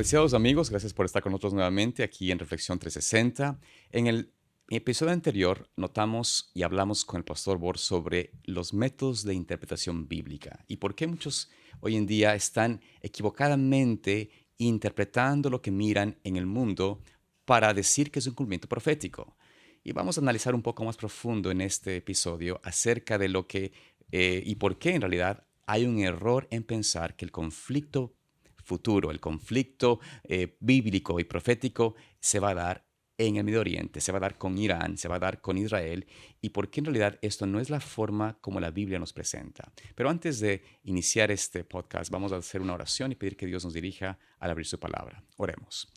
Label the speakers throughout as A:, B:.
A: Apreciados amigos, gracias por estar con nosotros nuevamente aquí en Reflexión 360. En el episodio anterior notamos y hablamos con el pastor Bor sobre los métodos de interpretación bíblica y por qué muchos hoy en día están equivocadamente interpretando lo que miran en el mundo para decir que es un cumplimiento profético. Y vamos a analizar un poco más profundo en este episodio acerca de lo que y por qué en realidad hay un error en pensar que el conflicto futuro, el conflicto bíblico y profético se va a dar en el Medio Oriente, se va a dar con Irán, se va a dar con Israel, y por qué en realidad esto no es la forma como la Biblia nos presenta. Pero antes de iniciar este podcast, vamos a hacer una oración y pedir que Dios nos dirija al abrir su palabra. Oremos.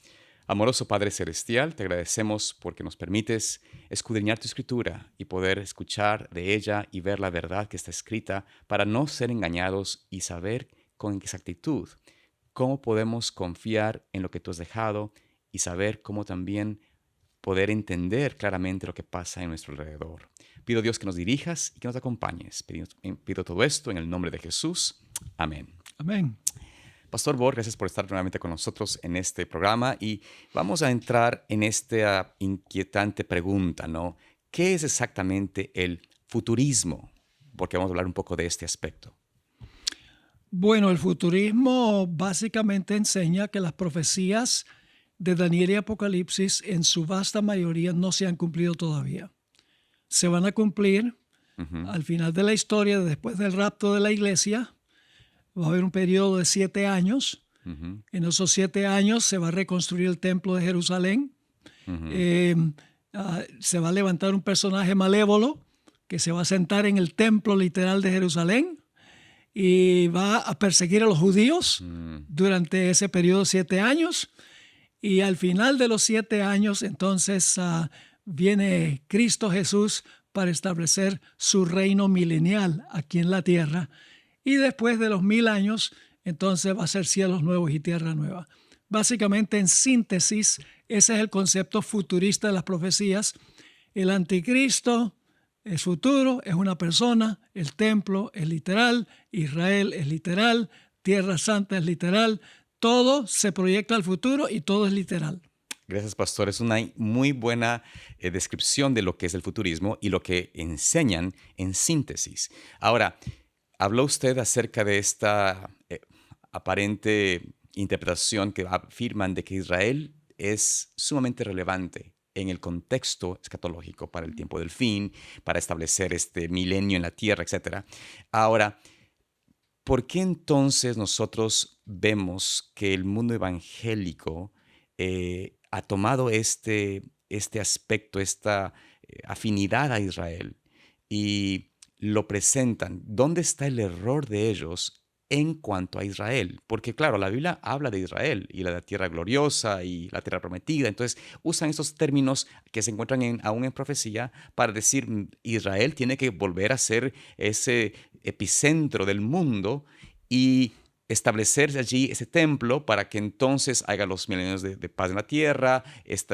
A: Amoroso Padre Celestial, te agradecemos porque nos permites escudriñar tu escritura y poder escuchar de ella y ver la verdad que está escrita para no ser engañados y saber con exactitud cómo podemos confiar en lo que tú has dejado y saber cómo también poder entender claramente lo que pasa en nuestro alrededor. Pido Dios que nos dirijas y que nos acompañes. Pido todo esto en el nombre de Jesús. Amén.
B: Amén.
A: Pastor Bor, gracias por estar nuevamente con nosotros en este programa y vamos a entrar en esta inquietante pregunta, ¿no? ¿Qué es exactamente el futurismo? Porque vamos a hablar un poco de este aspecto.
B: Bueno, el futurismo básicamente enseña que las profecías de Daniel y Apocalipsis en su vasta mayoría no se han cumplido todavía. Se van a cumplir al final de la historia, después del rapto de la iglesia. Va a haber un periodo de 7 años. En esos 7 años se va a reconstruir el templo de Jerusalén. Se va a levantar un personaje malévolo que se va a sentar en el templo literal de Jerusalén y va a perseguir a los judíos durante ese periodo de 7 años. Y al final de los 7 años, entonces, viene Cristo Jesús para establecer su reino milenial aquí en la tierra. Y después de los 1000 años, entonces va a ser cielos nuevos y tierra nueva. Básicamente, en síntesis, ese es el concepto futurista de las profecías. El anticristo es futuro, es una persona, el templo es literal, Israel es literal, Tierra Santa es literal. Todo se proyecta al futuro y todo es literal.
A: Gracias, pastor. Es una muy buena descripción de lo que es el futurismo y lo que enseñan en síntesis. Ahora, habló usted acerca de esta aparente interpretación que afirman de que Israel es sumamente relevante en el contexto escatológico para el tiempo del fin, para establecer este milenio en la tierra, etc. Ahora, ¿por qué entonces nosotros vemos que el mundo evangélico ha tomado este aspecto, esta afinidad a Israel y lo presentan? ¿Dónde está el error de ellos en cuanto a Israel? Porque claro, la Biblia habla de Israel y la tierra gloriosa y la tierra prometida. Entonces usan esos términos que se encuentran aún en profecía para decir Israel tiene que volver a ser ese epicentro del mundo y establecer allí ese templo para que entonces haga los milenios de paz en la tierra,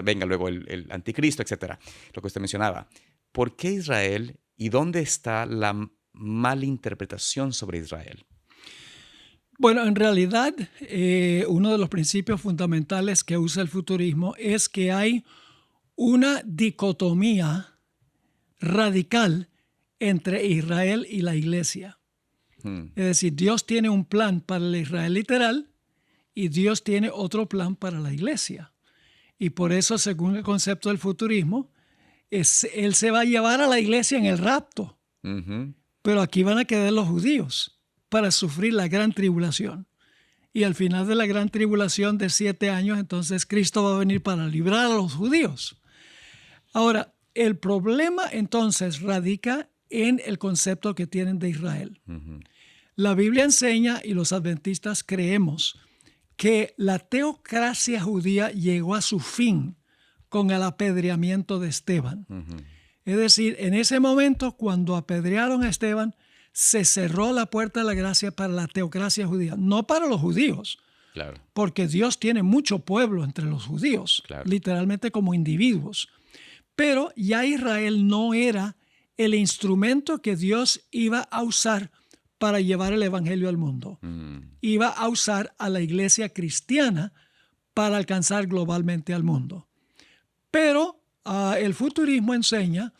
A: venga luego el anticristo, etc. Lo que usted mencionaba. ¿Por qué Israel y dónde está la malinterpretación sobre Israel?
B: Bueno, en realidad, uno de los principios fundamentales que usa el futurismo es que hay una dicotomía radical entre Israel y la iglesia. Es decir, Dios tiene un plan para el Israel literal y Dios tiene otro plan para la iglesia. Y por eso, según el concepto del futurismo, Él se va a llevar a la iglesia en el rapto. Pero aquí van a quedar los judíos para sufrir la gran tribulación. Y al final de la gran tribulación de 7 años, entonces Cristo va a venir para librar a los judíos. Ahora, el problema entonces radica en el concepto que tienen de Israel. La Biblia enseña, y los adventistas creemos, que la teocracia judía llegó a su fin con el apedreamiento de Esteban. Es decir, en ese momento, cuando apedrearon a Esteban, se cerró la puerta de la gracia para la teocracia judía, no para los judíos,
A: Claro.
B: porque Dios tiene mucho pueblo entre los judíos,
A: Claro.
B: literalmente como individuos. Pero ya Israel no era el instrumento que Dios iba a usar para llevar el evangelio al mundo. Iba a usar a la iglesia cristiana para alcanzar globalmente al mundo. Pero el futurismo enseña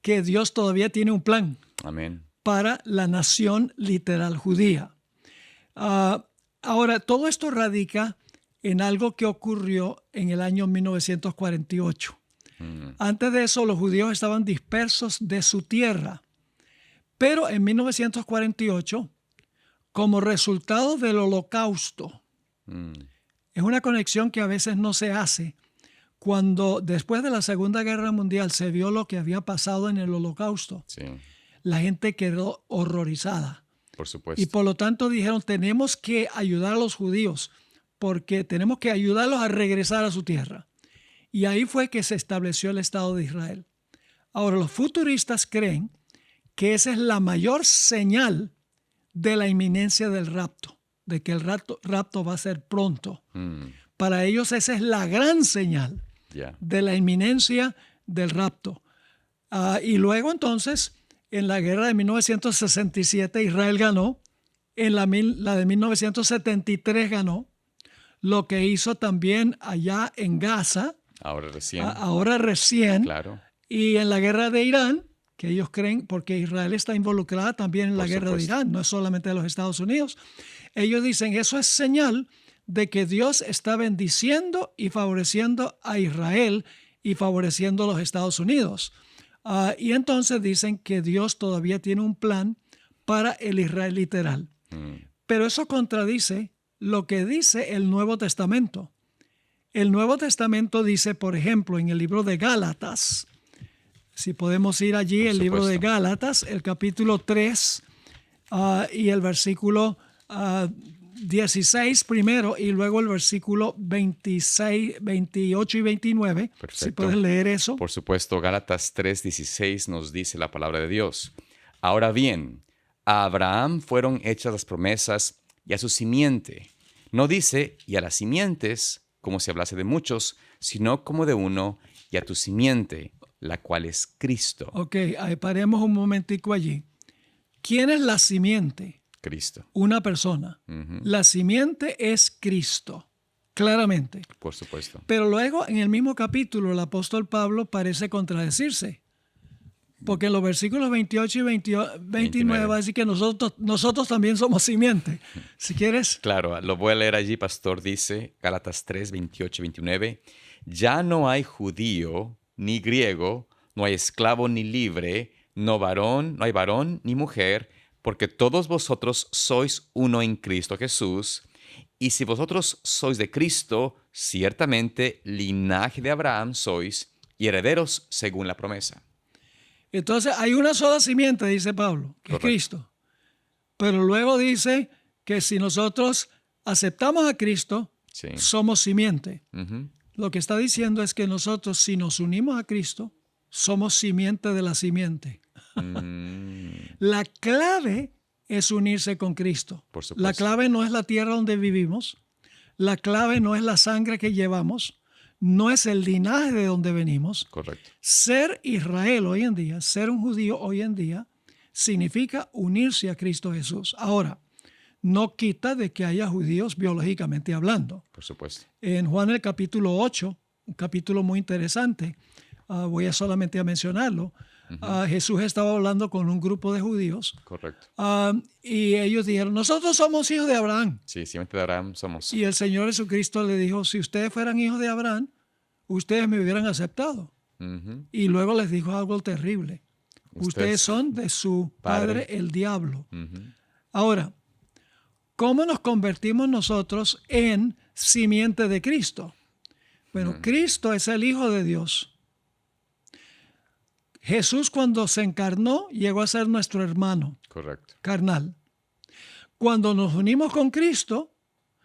B: que Dios todavía tiene un plan
A: Amén.
B: para la nación literal judía. Ahora, todo esto radica en algo que ocurrió en el año 1948. Antes de eso, los judíos estaban dispersos de su tierra. Pero en 1948, como resultado del Holocausto, es una conexión que a veces no se hace. Cuando después de la Segunda Guerra Mundial se vio lo que había pasado en el Holocausto,
A: Sí,
B: la gente quedó horrorizada.
A: por supuesto.
B: Y por lo tanto dijeron, tenemos que ayudar a los judíos porque tenemos que ayudarlos a regresar a su tierra. Y ahí fue que se estableció el Estado de Israel. Ahora, los futuristas creen que esa es la mayor señal de la inminencia del rapto, de que el rapto va a ser pronto. Para ellos esa es la gran señal de la inminencia del rapto. Y luego entonces, en la guerra de 1967 Israel ganó, en la de 1973 ganó, lo que hizo también allá en Gaza, ahora recién,
A: claro.
B: Y en la guerra de Irán, que ellos creen, porque Israel está involucrada también en la guerra de Irán, no es solamente de los Estados Unidos. Ellos dicen, eso es señal de que Dios está bendiciendo y favoreciendo a Israel y favoreciendo a los Estados Unidos. Y entonces dicen que Dios todavía tiene un plan para el Israel literal. Pero eso contradice lo que dice el Nuevo Testamento. El Nuevo Testamento dice, por ejemplo, en el libro de Gálatas, si podemos ir allí, el libro de Gálatas, el capítulo 3 y el versículo 16 primero y luego el versículo 26, 28 y 29.
A: Perfecto.
B: Si puedes leer eso.
A: Por supuesto, Gálatas 3:16 nos dice la palabra de Dios. Ahora bien, a Abraham fueron hechas las promesas y a su simiente. No dice y a las simientes, como si hablase de muchos, sino como de uno y a tu simiente, la cual es Cristo.
B: Ok, paremos un momentico allí. ¿Quién es la simiente?
A: Cristo.
B: Una persona. La simiente es Cristo, claramente.
A: Por supuesto.
B: Pero luego, en el mismo capítulo, el apóstol Pablo parece contradecirse. Porque en los versículos 28 y 29 va a decir que nosotros también somos simiente. Si quieres.
A: Claro, lo voy a leer allí, pastor. Dice, Gálatas 3, 28 y 29. Ya no hay judío ni griego, no hay esclavo ni libre, no hay varón ni mujer, porque todos vosotros sois uno en Cristo Jesús. Y si vosotros sois de Cristo, ciertamente linaje de Abraham sois y herederos según la promesa.
B: Entonces hay una sola simiente, dice Pablo, que
A: Correcto.
B: es Cristo. Pero luego dice que si nosotros aceptamos a Cristo,
A: Sí.
B: somos simiente. Lo que está diciendo es que nosotros, si nos unimos a Cristo, somos simiente de la simiente. La clave es unirse con Cristo.
A: Por supuesto.
B: La clave no es la tierra donde vivimos. La clave no es la sangre que llevamos. No es el linaje de donde venimos.
A: Correcto.
B: Ser Israel hoy en día, ser un judío hoy en día, significa unirse a Cristo Jesús. Ahora, no quita de que haya judíos biológicamente hablando.
A: Por supuesto.
B: En Juan el capítulo 8, un capítulo muy interesante, voy a solamente a mencionarlo, Jesús estaba hablando con un grupo de judíos.
A: Correcto.
B: Y ellos dijeron, nosotros somos hijos de Abraham.
A: Sí, simiente de Abraham somos.
B: Y el Señor Jesucristo le dijo, si ustedes fueran hijos de Abraham, ustedes me hubieran aceptado. Y luego les dijo algo terrible. Ustedes son de su padre el diablo. Ahora, ¿cómo nos convertimos nosotros en simiente de Cristo? Bueno, Cristo es el Hijo de Dios. Jesús, cuando se encarnó, llegó a ser nuestro hermano.
A: Correcto.
B: Carnal. Cuando nos unimos con Cristo,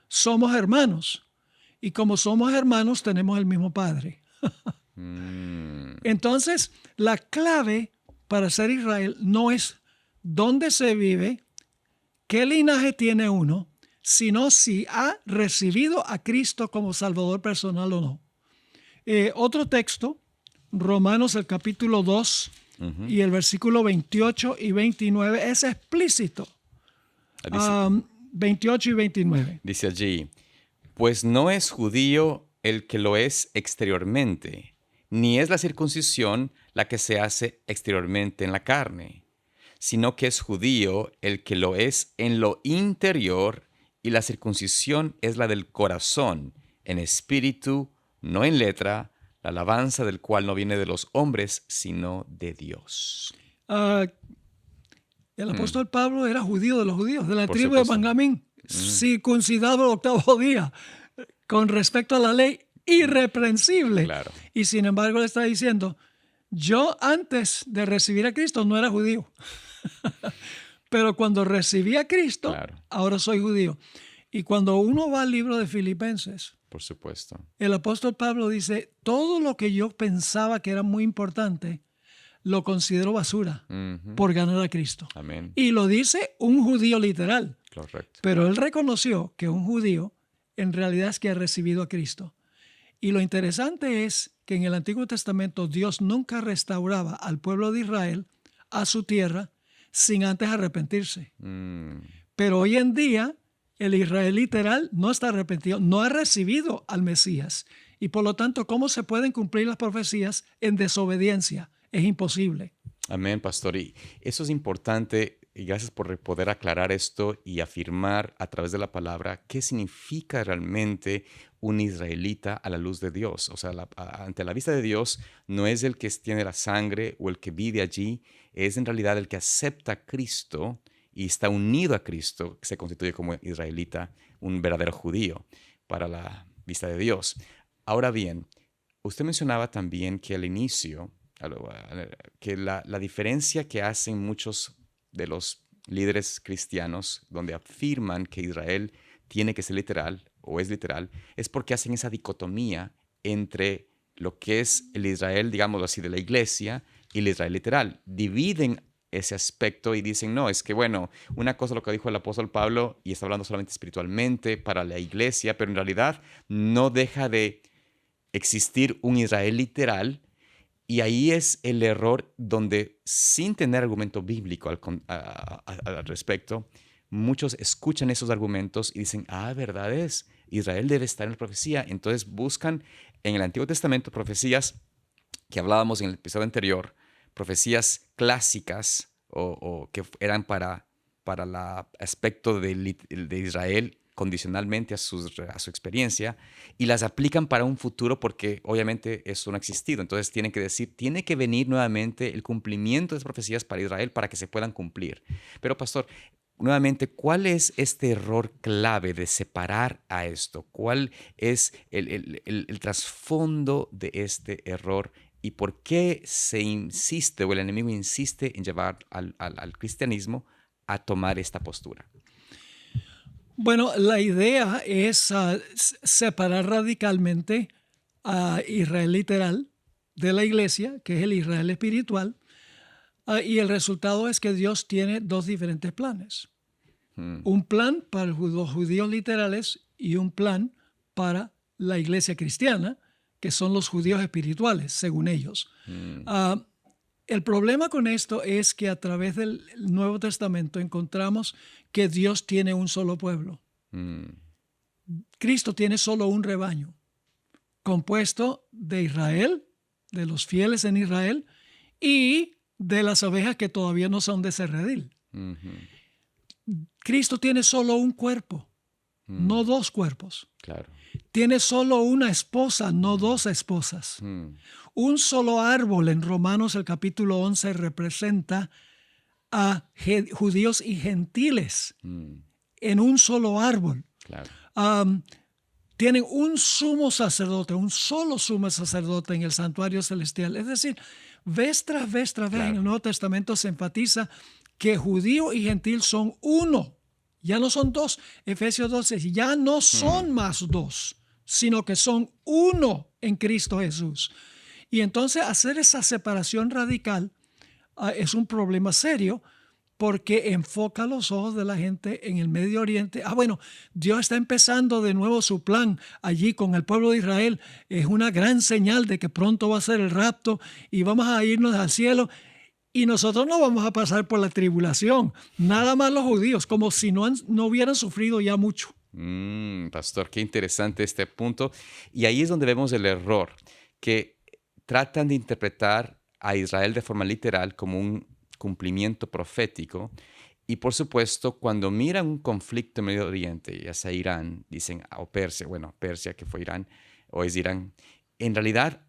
B: somos hermanos. Y como somos hermanos, tenemos el mismo Padre. Entonces, la clave para ser Israel no es dónde se vive, qué linaje tiene uno, sino si ha recibido a Cristo como Salvador personal o no. Otro texto, Romanos el capítulo 2 y el versículo 28 y 29 es explícito. 28 y 29.
A: Dice allí, Pues no es judío el que lo es exteriormente, ni es la circuncisión la que se hace exteriormente en la carne, sino que es judío el que lo es en lo interior, y la circuncisión es la del corazón, en espíritu, no en letra, la alabanza del cual no viene de los hombres, sino de Dios.
B: Ah, el apóstol Pablo era judío de los judíos, de la
A: Por
B: tribu de
A: supuesto.
B: Benjamín, circuncidado el octavo día, con respecto a la ley, irreprensible.
A: Claro.
B: Y sin embargo le está diciendo, yo antes de recibir a Cristo no era judío, pero cuando recibí a Cristo,
A: Claro.
B: ahora soy judío. Y cuando uno va al libro de Filipenses,
A: Por supuesto.
B: el apóstol Pablo dice, todo lo que yo pensaba que era muy importante, lo considero basura
A: Ujú.
B: por ganar a Cristo.
A: Amén.
B: Y lo dice un judío literal,
A: Correcto.
B: pero él reconoció que un judío en realidad es que ha recibido a Cristo. Y lo interesante es que en el Antiguo Testamento Dios nunca restauraba al pueblo de Israel a su tierra sin antes arrepentirse.
A: Mm.
B: Pero hoy en día el Israel literal no está arrepentido, no ha recibido al Mesías. Y por lo tanto, ¿cómo se pueden cumplir las profecías en desobediencia? Es imposible.
A: Amén, pastor. Y eso es importante, y gracias por poder aclarar esto y afirmar a través de la palabra qué significa realmente un israelita a la luz de Dios. O sea, ante la vista de Dios no es el que tiene la sangre o el que vive allí, es en realidad el que acepta a Cristo y está unido a Cristo, que se constituye como israelita, un verdadero judío para la vista de Dios. Ahora bien, usted mencionaba también que al inicio, que la diferencia que hacen muchos de los líderes cristianos, donde afirman que Israel tiene que ser literal o es literal, es porque hacen esa dicotomía entre lo que es el Israel, digámoslo así, de la iglesia y el Israel literal. Dividen ese aspecto y dicen, no, es que bueno, una cosa es lo que dijo el apóstol Pablo y está hablando solamente espiritualmente para la iglesia, pero en realidad no deja de existir un Israel literal. Y ahí es el error donde, sin tener argumento bíblico al respecto, muchos escuchan esos argumentos y dicen, verdad es, Israel debe estar en la profecía. Entonces buscan en el Antiguo Testamento profecías que hablábamos en el episodio anterior, profecías clásicas o que eran para el aspecto de Israel condicionalmente a su experiencia, y las aplican para un futuro porque obviamente eso no ha existido. Entonces tienen que decir, tiene que venir nuevamente el cumplimiento de las profecías para Israel para que se puedan cumplir. Pero pastor, nuevamente, ¿cuál es este error clave de separar a esto? ¿Cuál es el trasfondo de este error? ¿Y por qué se insiste o el enemigo insiste en llevar al cristianismo a tomar esta postura?
B: Bueno, la idea es separar radicalmente a Israel literal de la iglesia, que es el Israel espiritual, y el resultado es que Dios tiene dos diferentes planes. Un plan para los judíos literales y un plan para la iglesia cristiana, que son los judíos espirituales, según ellos. El problema con esto es que a través del Nuevo Testamento encontramos que Dios tiene un solo pueblo. Cristo tiene solo un rebaño, compuesto de Israel, de los fieles en Israel, y de las ovejas que todavía no son de ese redil. Cristo tiene solo un cuerpo, no dos cuerpos.
A: Claro.
B: Tiene solo una esposa, no dos esposas. Un solo árbol, en Romanos el capítulo 11 representa a judíos y gentiles en un solo árbol.
A: Claro.
B: Tienen un sumo sacerdote, un solo sumo sacerdote en el santuario celestial. Es decir, vez tras vez
A: Claro.
B: en el Nuevo Testamento se enfatiza que judío y gentil son uno. Ya no son dos. Efesios 12, ya no son más dos, sino que son uno en Cristo Jesús. Y entonces hacer esa separación radical es un problema serio porque enfoca los ojos de la gente en el Medio Oriente. Bueno, Dios está empezando de nuevo su plan allí con el pueblo de Israel. Es una gran señal de que pronto va a ser el rapto y vamos a irnos al cielo. Y nosotros no vamos a pasar por la tribulación. Nada más los judíos, como si no hubieran sufrido ya mucho.
A: Pastor, qué interesante este punto. Y ahí es donde vemos el error, que tratan de interpretar a Israel de forma literal como un cumplimiento profético. Y por supuesto, cuando miran un conflicto en Medio Oriente, ya sea Irán, dicen, o Persia, bueno, Persia que fue Irán, o es Irán, en realidad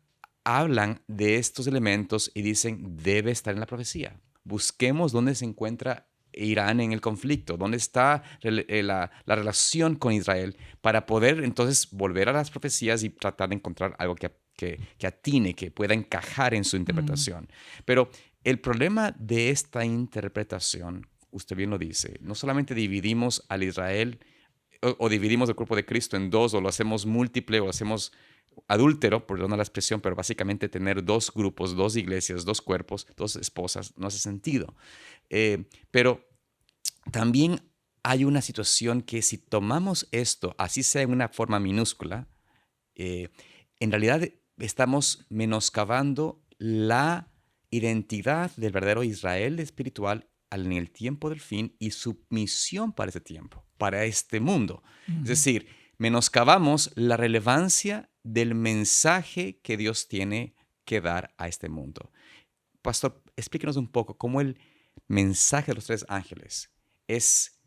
A: hablan de estos elementos y dicen, debe estar en la profecía. Busquemos dónde se encuentra Irán en el conflicto, dónde está la relación con Israel para poder entonces volver a las profecías y tratar de encontrar algo que atine, que pueda encajar en su
B: Mm.
A: interpretación. Pero el problema de esta interpretación, usted bien lo dice, no solamente dividimos al Israel o dividimos el cuerpo de Cristo en dos, o lo hacemos múltiple, o lo hacemos adúltero, perdona la expresión, pero básicamente tener dos grupos, dos iglesias, dos cuerpos, dos esposas, no hace sentido. Pero también hay una situación que si tomamos esto, así sea en una forma minúscula, eh, en realidad estamos menoscabando la identidad del verdadero Israel espiritual en el tiempo del fin y su misión para ese tiempo, para este mundo. Es
B: Ujú.
A: decir, menoscabamos la relevancia del mensaje que Dios tiene que dar a este mundo. Pastor, explíquenos un poco cómo el mensaje de los tres ángeles es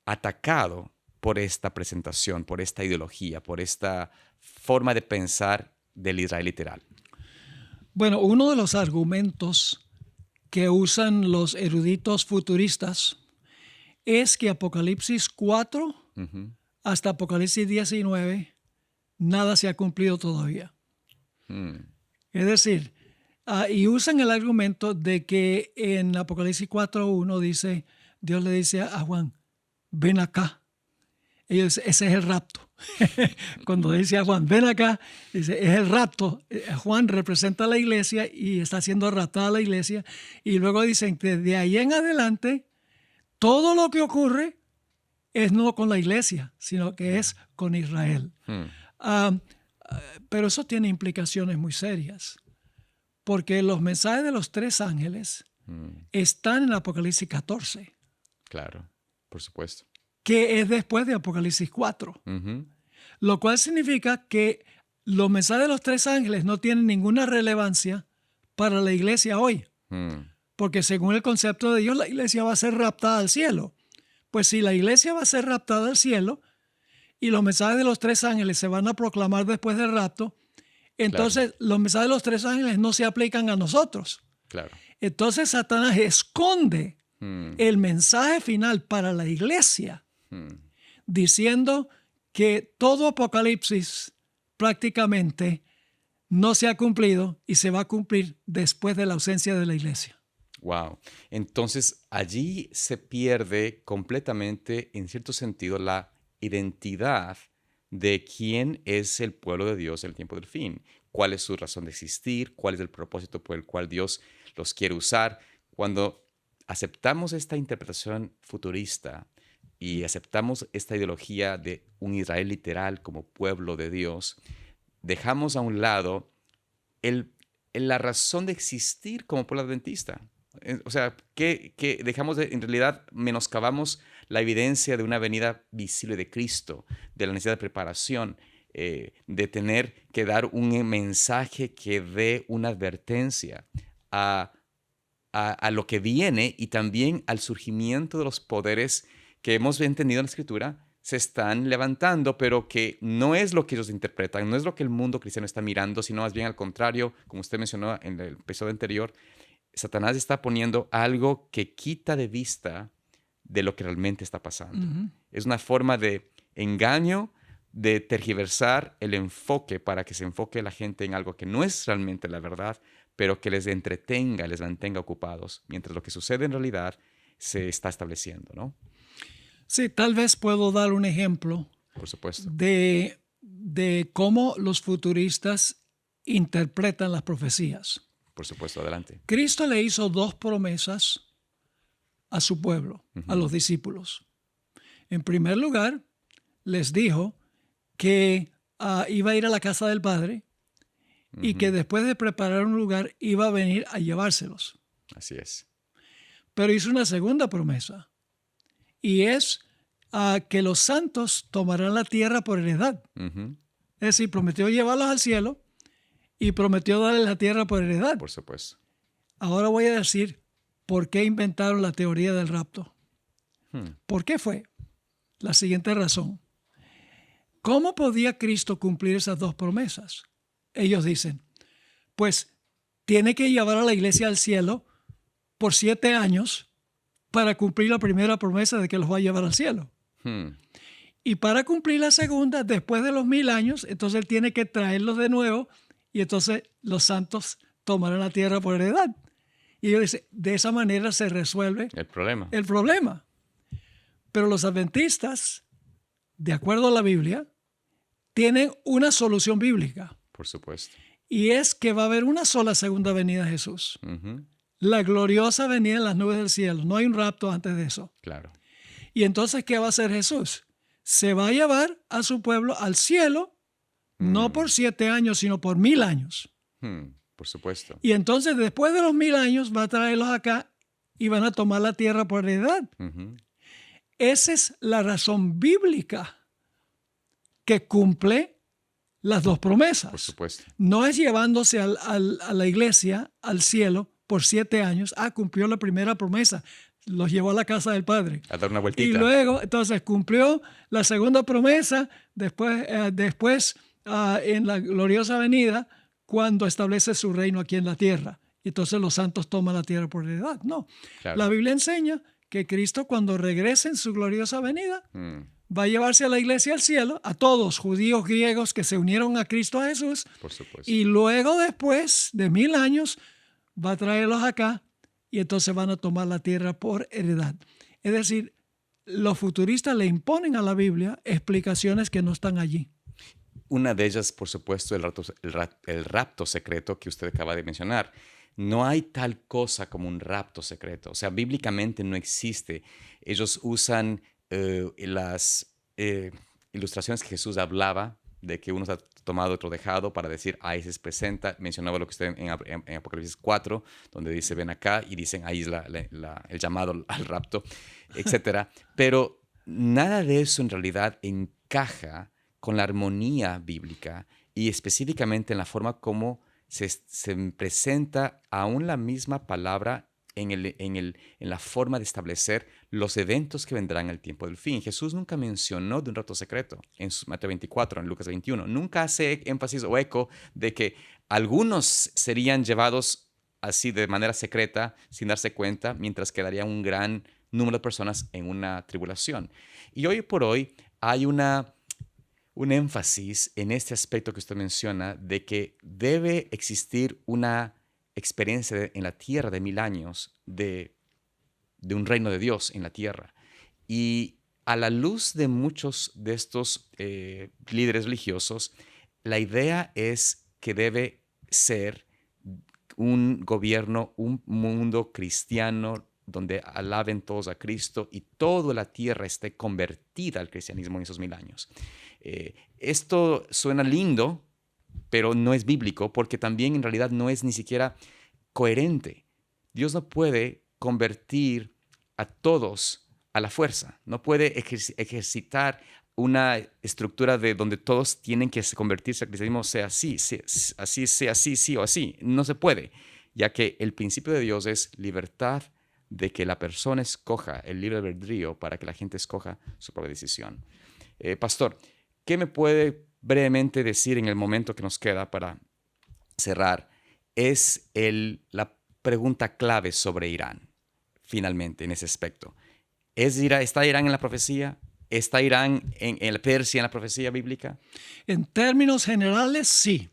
A: atacado por esta presentación, por esta ideología, por esta forma de pensar del Israel literal.
B: Bueno, uno de los argumentos que usan los eruditos futuristas es que Apocalipsis 4
A: Ujú.
B: hasta Apocalipsis 19 nada se ha cumplido todavía.
A: Mm.
B: Es decir, y usan el argumento de que en Apocalipsis 4:1 dice, Dios le dice a Juan, ven acá. Ese es el rapto. Cuando dice a Juan, ven acá, dice, es el rapto. Juan representa a la iglesia y está siendo raptada la iglesia. Y luego dicen que de ahí en adelante, todo lo que ocurre es no con la iglesia, sino que es con Israel.
A: Mm.
B: Ah, pero eso tiene implicaciones muy serias, porque los mensajes de los tres ángeles
A: Mm.
B: están en Apocalipsis 14,
A: Claro, por supuesto.
B: que es después de Apocalipsis 4.
A: Ujú.
B: Lo cual significa que los mensajes de los tres ángeles no tienen ninguna relevancia para la iglesia hoy,
A: Mm.
B: porque según el concepto de Dios, la iglesia va a ser raptada al cielo. Pues si la iglesia va a ser raptada al cielo y los mensajes de los tres ángeles se van a proclamar después del rapto,
A: Claro,
B: entonces los mensajes de los tres ángeles no se aplican a nosotros.
A: claro.
B: Entonces Satanás esconde
A: Mm.
B: el mensaje final para la iglesia,
A: Mm.
B: diciendo que todo Apocalipsis prácticamente no se ha cumplido y se va a cumplir después de la ausencia de la iglesia.
A: Wow. Entonces allí se pierde completamente, en cierto sentido, la identidad de quién es el pueblo de Dios en el tiempo del fin, cuál es su razón de existir, cuál es el propósito por el cual Dios los quiere usar. Cuando aceptamos esta interpretación futurista y aceptamos esta ideología de un Israel literal como pueblo de Dios, dejamos a un lado el, la razón de existir como pueblo adventista. O sea, que dejamos de, en realidad menoscabamos la evidencia de una venida visible de Cristo, de la necesidad de preparación, de tener que dar un mensaje que dé una advertencia a, a lo que viene y también al surgimiento de los poderes que hemos entendido en la Escritura se están levantando, pero que no es lo que ellos interpretan, no es lo que el mundo cristiano está mirando, sino más bien al contrario, como usted mencionó en el episodio anterior, Satanás está poniendo algo que quita de vista de lo que realmente está pasando.
B: Ujú.
A: Es una forma de engaño, de tergiversar el enfoque para que se enfoque la gente en algo que no es realmente la verdad, pero que les entretenga, les mantenga ocupados, mientras lo que sucede en realidad se está estableciendo, ¿no?
B: Sí, tal vez puedo dar un ejemplo
A: Por supuesto.
B: de cómo los futuristas interpretan las profecías.
A: Por supuesto, adelante.
B: Cristo le hizo dos promesas a su pueblo, a
A: Ujú.
B: los discípulos. En primer lugar, les dijo que iba a ir a la casa del Padre y que
A: Ujú.
B: después de preparar un lugar iba a venir a llevárselos.
A: Así es.
B: Pero hizo una segunda promesa y es que los santos tomarán la tierra por heredad.
A: Ujú.
B: Es decir, prometió llevarlos al cielo y prometió darles la tierra por heredad.
A: Por supuesto.
B: Ahora voy a decir por qué inventaron la teoría del rapto.
A: Hmm.
B: ¿Por qué fue? La siguiente razón. ¿Cómo podía Cristo cumplir esas dos promesas? Ellos dicen, pues tiene que llevar a la iglesia al cielo por 7 años para cumplir la primera promesa de que los va a llevar al cielo.
A: Hmm.
B: Y para cumplir la segunda, después de los 1000 años, entonces él tiene que traerlos de nuevo y entonces los santos tomarán la tierra por heredad. Y ellos dicen, de esa manera se resuelve
A: El problema.
B: el problema. Pero los adventistas, de acuerdo a la Biblia, tienen una solución bíblica.
A: Por supuesto.
B: Y es que va a haber una sola segunda venida de Jesús.
A: Ujú.
B: La gloriosa venida en las nubes del cielo. No hay un rapto antes de eso.
A: Claro.
B: Y entonces, ¿qué va a hacer Jesús? Se va a llevar a su pueblo al cielo, no por 7 años, sino por 1000 años.
A: Por supuesto.
B: Y entonces, después de los 1000 años, va a traerlos acá y van a tomar la tierra por heredad.
A: Ujú.
B: Esa es la razón bíblica que cumple las dos promesas.
A: Por supuesto.
B: No es llevándose a la iglesia, al cielo, por 7 años. Cumplió la primera promesa. Los llevó a la casa del Padre.
A: A dar una
B: Y
A: vueltita.
B: luego, entonces, cumplió la segunda promesa después en la gloriosa venida, cuando establece su reino aquí en la tierra. Y entonces los santos toman la tierra por heredad. No.
A: Claro.
B: La Biblia enseña que Cristo, cuando regrese en su gloriosa venida,
A: Mm,
B: va a llevarse a la iglesia al cielo, a todos, judíos, griegos, que se unieron a Cristo a Jesús,
A: por supuesto.
B: y luego después de 1000 años va a traerlos acá y entonces van a tomar la tierra por heredad. Es decir, los futuristas le imponen a la Biblia explicaciones que no están allí.
A: Una de ellas, por supuesto, el rapto secreto que usted acaba de mencionar. No hay tal cosa como un rapto secreto. O sea, bíblicamente no existe. Ellos usan las ilustraciones que Jesús hablaba de que uno está tomado, otro dejado, para decir, ahí se presenta. Mencionaba lo que usted en Apocalipsis 4, donde dice, ven acá, y dicen, ahí es el llamado al rapto, etc. Pero nada de eso en realidad encaja con la armonía bíblica y específicamente en la forma como se presenta aún la misma palabra en la forma de establecer los eventos que vendrán al tiempo del fin. Jesús nunca mencionó de un rapto secreto en Mateo 24, en Lucas 21. Nunca hace énfasis o eco de que algunos serían llevados así de manera secreta, sin darse cuenta, mientras quedaría un gran número de personas en una tribulación. Y hoy por hoy hay un énfasis en este aspecto que usted menciona de que debe existir una experiencia en la tierra de 1000 años de un reino de Dios en la tierra. Y a la luz de muchos de estos líderes religiosos, la idea es que debe ser un gobierno, un mundo cristiano donde alaben todos a Cristo y toda la tierra esté convertida al cristianismo en esos 1000 años. Esto suena lindo, pero no es bíblico porque también en realidad no es ni siquiera coherente. Dios no puede convertir a todos a la fuerza, no puede ejercitar una estructura de donde todos tienen que convertirse al cristianismo, sea así, sea así, sí o así. No se puede, ya que el principio de Dios es libertad de que la persona escoja, el libre albedrío para que la gente escoja su propia decisión. Pastor, ¿qué me puede brevemente decir en el momento que nos queda para cerrar? Es la pregunta clave sobre Irán, finalmente, en ese aspecto. ¿Está Irán en la profecía? ¿Está Irán en Persia en la profecía bíblica?
B: En términos generales, sí.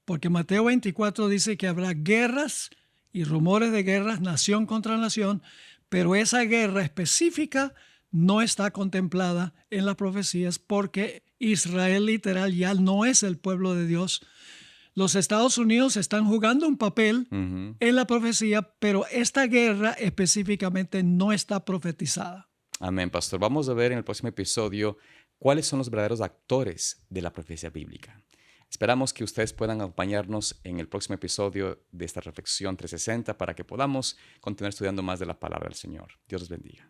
B: Porque Mateo 24 dice que habrá guerras y rumores de guerras, nación contra nación, pero esa guerra específica no está contemplada en las profecías porque Israel literal ya no es el pueblo de Dios. Los Estados Unidos están jugando un papel en la profecía, pero esta guerra específicamente no está profetizada.
A: Amén, pastor. Vamos a ver en el próximo episodio cuáles son los verdaderos actores de la profecía bíblica. Esperamos que ustedes puedan acompañarnos en el próximo episodio de esta Reflexión 360 para que podamos continuar estudiando más de la palabra del Señor. Dios los bendiga.